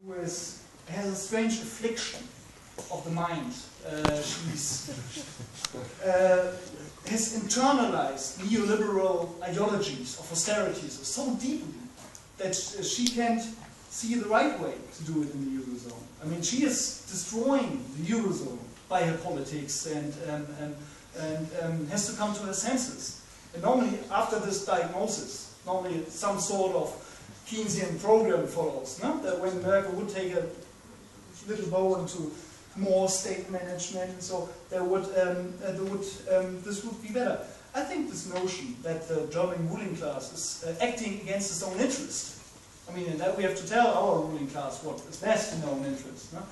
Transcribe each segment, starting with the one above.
who has a strange affliction of the mind. Has internalized neoliberal ideologies of austerities so deeply that she can't see the right way to do it in the Eurozone. I mean, she is destroying the Eurozone by her politics and has to come to her senses. And normally, after this diagnosis, normally some sort of Keynesian program follows, no? That when Merkel would take a little bow into more state management, so this would be better. I think this notion that the German ruling class is acting against its own interest, I mean, and that we have to tell our ruling class what is best in our own interest, no?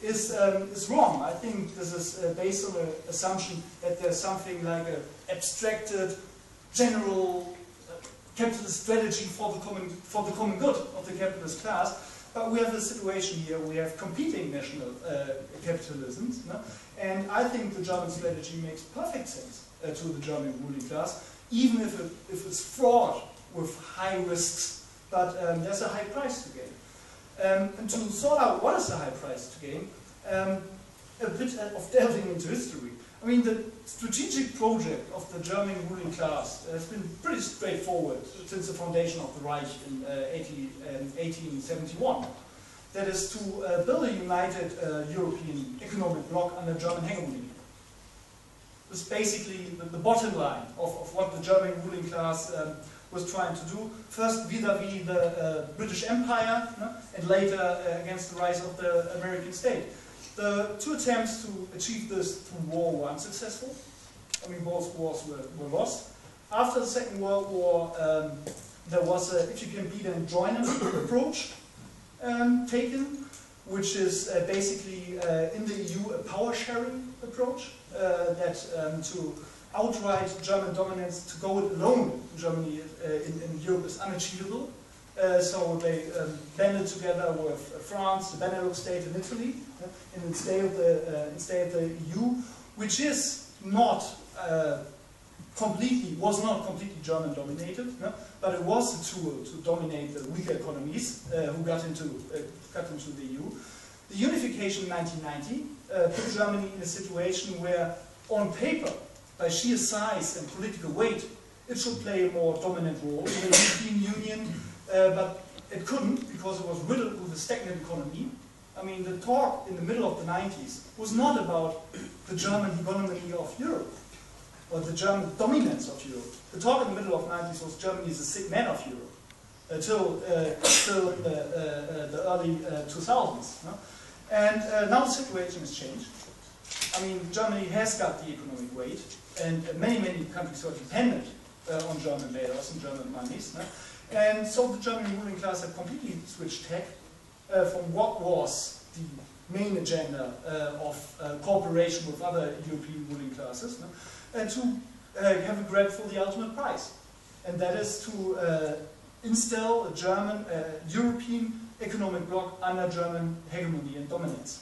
is wrong. I think this is based on the assumption that there's something like an abstracted, general capitalist strategy for the common good of the capitalist class. But we have a situation here, we have competing national capitalisms, no? And I think the German strategy makes perfect sense to the German ruling class, even if it's fraught with high risks, but there's a high price to gain. And to sort out what is the high price to gain, a bit of delving into history. I mean, the strategic project of the German ruling class has been pretty straightforward since the foundation of the Reich in 1871. That is to build a united European economic bloc under German hegemony. This is basically the bottom line of what the German ruling class was trying to do. First vis-à-vis the British Empire, no? And later against the rise of the American state. The two attempts to achieve this through war were unsuccessful. I mean, both wars were lost. After the Second World War, there was a if you can beat and join them approach taken, which is basically in the EU a power-sharing approach that to outright German dominance, to go it alone in Germany, in Europe is unachievable. So they banded together with France, the Benelux state, and Italy, and stay of the EU, which is not was not completely German dominated, no? But it was a tool to dominate the weaker economies who got into the EU. The unification in 1990 put Germany in a situation where, on paper, by sheer size and political weight, it should play a more dominant role in the European Union. But it couldn't, because it was riddled with a stagnant economy. I mean, the talk in the middle of the 90s was not about the German hegemony of Europe, or the German dominance of Europe. The talk in the middle of the 90s was Germany is the sick man of Europe, till the early 2000s. No? And now the situation has changed. I mean, Germany has got the economic weight, and many countries are dependent on German bailouts and German monies. No? And so the German ruling class had completely switched tack from what was the main agenda of cooperation with other European ruling classes, no? To have a grab for the ultimate prize. And that is to install a German, European economic bloc under German hegemony and dominance.